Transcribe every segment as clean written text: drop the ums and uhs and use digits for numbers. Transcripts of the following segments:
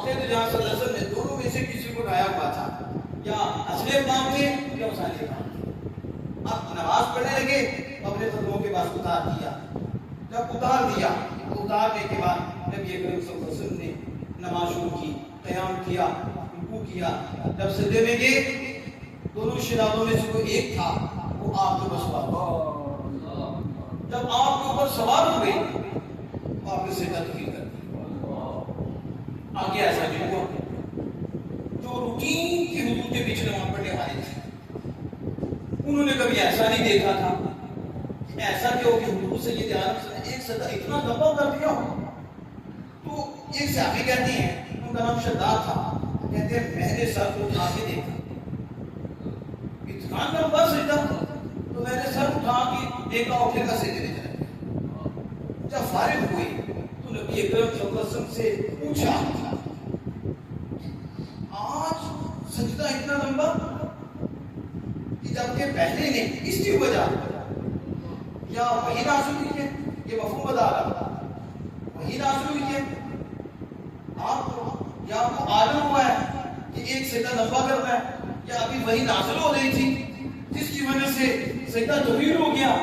تھے تو جہاں صلی اللہ علیہ وسلم نے دونوں میں سے کسی کو ڈھایا ہوا تھا، یا اصلے کام تھے یا اسانے کام تھے۔ اب نماز پڑھنے لگے، اپنے قدموں کے پاس اتار دیا۔ جب اتار دیا تو اتارنے کے بعد نبی اکرم صلی اللہ علیہ وسلم نے نماز شروع کی، قیام کیا، رکوع کیا۔ جب سجدے میں گئے، دونوں شہزادوں میں سے کوئی ایک تھا وہ آپ کے اوپر سوار ہوا۔ جب آپ کے اوپر سوار ہوئے تو آپ نے سجدہ طویل کر دیا۔ آگے ایسا نہیں ہوا، جو روٹین کی حدود کے پیچھے نماز پڑھنے والے تھے انہوں نے کبھی ایسا نہیں دیکھا تھا کہ ایسا کہ وہ حضور سید عالم صلی اللہ علیہ وسلم نے ایک سجدہ اتنا لمبا کر دیا ہو۔ تو ایک صحابی کہتے ہیں، ان کا نام شداد تھا، کہتے ہیں میں نے سر کو اٹھا کے دیکھا، اتنا لمبا سجدہ، تو میں نے سر اٹھا کے دیکھا اور پھر کا سجدے میں چلا گیا۔ جب فارغ ہوئے تو نبی اکرم صلی اللہ علیہ وسلم سے پوچھا، آج سجدہ اتنا لمبا کہ جبکہ پہلے نے اس کی وجہ یا وہی نازل ہوئی ہے، یہ مفہوم بتا رہا، وہی نازل ہوئی ہے آپ کو، یا آپ کو عالم ہوا ہے کہ ایک سجدہ لمبا کرنا ہے، یا ابھی وہی نازل ہو رہی تھی جس کی وجہ سے سجدہ طویل ہو گیا؟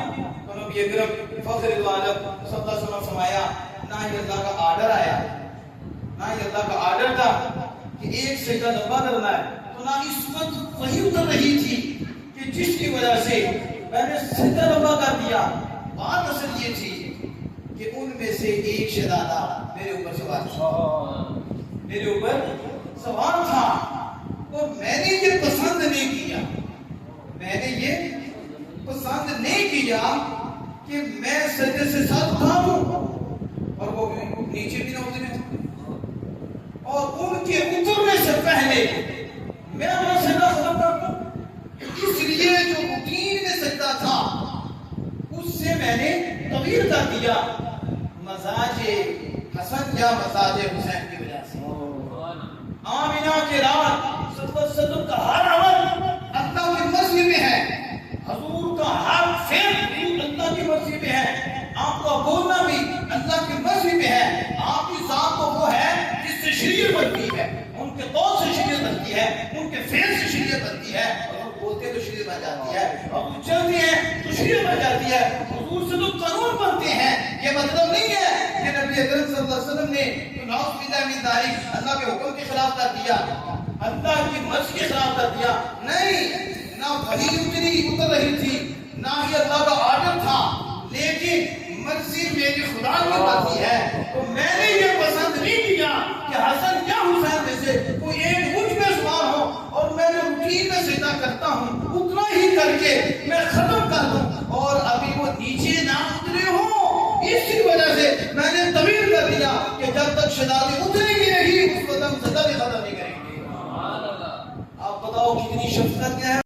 تو نبی اکرم فخر العالم صلی اللہ علیہ وسلم فرمایا، نہ ہی اللہ کا آرڈر آیا، نہ ہی اللہ کا آرڈر تھا کہ ایک سجدہ لمبا کرنا ہے، تو نہ اس وقت وہی اتر رہی تھی کہ جس کی وجہ سے میں نے سجدہ لمبا کر دیا۔ بات اصل یہ تھی کہ ان میں سے ایک شہزادہ میرے اوپر سوار تھا، میرے اوپر سوار تھا، اور میں نے یہ پسند نہیں کیا، میں نے یہ پسند نہیں کیا کہ میں سجدے سے سر اٹھاؤں اور وہ نیچے بھی نہ اترے، اور ان کے اترنے سے پہلے میں اپنا سجدہ ختم کر دوں۔ اس لیے جو روٹین میں سجدہ تھا اس سے میں نے طویل کر دیا، مزاج حسن یا مزاج حسین کی وجہ سے۔ آمینہ کے رات صلی اللہ علیہ وسلم کا ہر عمل اللہ کی مرضی میں ہے، حضور کا ہر فعل اللہ کی مرضی میں ہے، آپ کا بولنا بھی اللہ کی مرضی میں ہے۔ آپ کی ذات تو وہ ہے جس سے شریعت بنتی ہے، ان کے قول سے شریعت بنتی ہے، ان کے فعل سے شریعت بنتی ہے، اور بولتے تو شریعت بن جاتی ہے، اور وہ چلتے ہیں تو شریعت بن جاتی ہے۔ حضور سے تو قانون بنتے ہیں، یہ مطلب نہیں ہے کہ نبی اکرم صلی اللہ علیہ وسلم نے نعوذ باللہ من ذالک اللہ کے حکم کے خلاف کر دیا، اللہ کی مرضی کے خلاف کر دیا، نہیں، نہ وحی اتر رہی تھی، نہ ہی اللہ کا آرڈر تھا، لیکن مرضی میری خدا کی مرضی ہے۔ تو میں نے یہ پسند نہیں کیا کہ حسن یا حسین میں سے کوئی ایک مجھ میں سوار ہو اور میں جو روٹین میں سجدہ کرتا ہوں اتنا ہی کر کے میں ختم کر دوں، اور ابھی وہ نیچے نہ اترے ہوں، اسی وجہ سے میں نے طویل کر دیا کہ جب تک شہزادی اترے گی نہیں اس وقت ہم سجدہ بھی ختم نہیں کریں گے۔ آپ بتاؤ کتنی شفقت ہے۔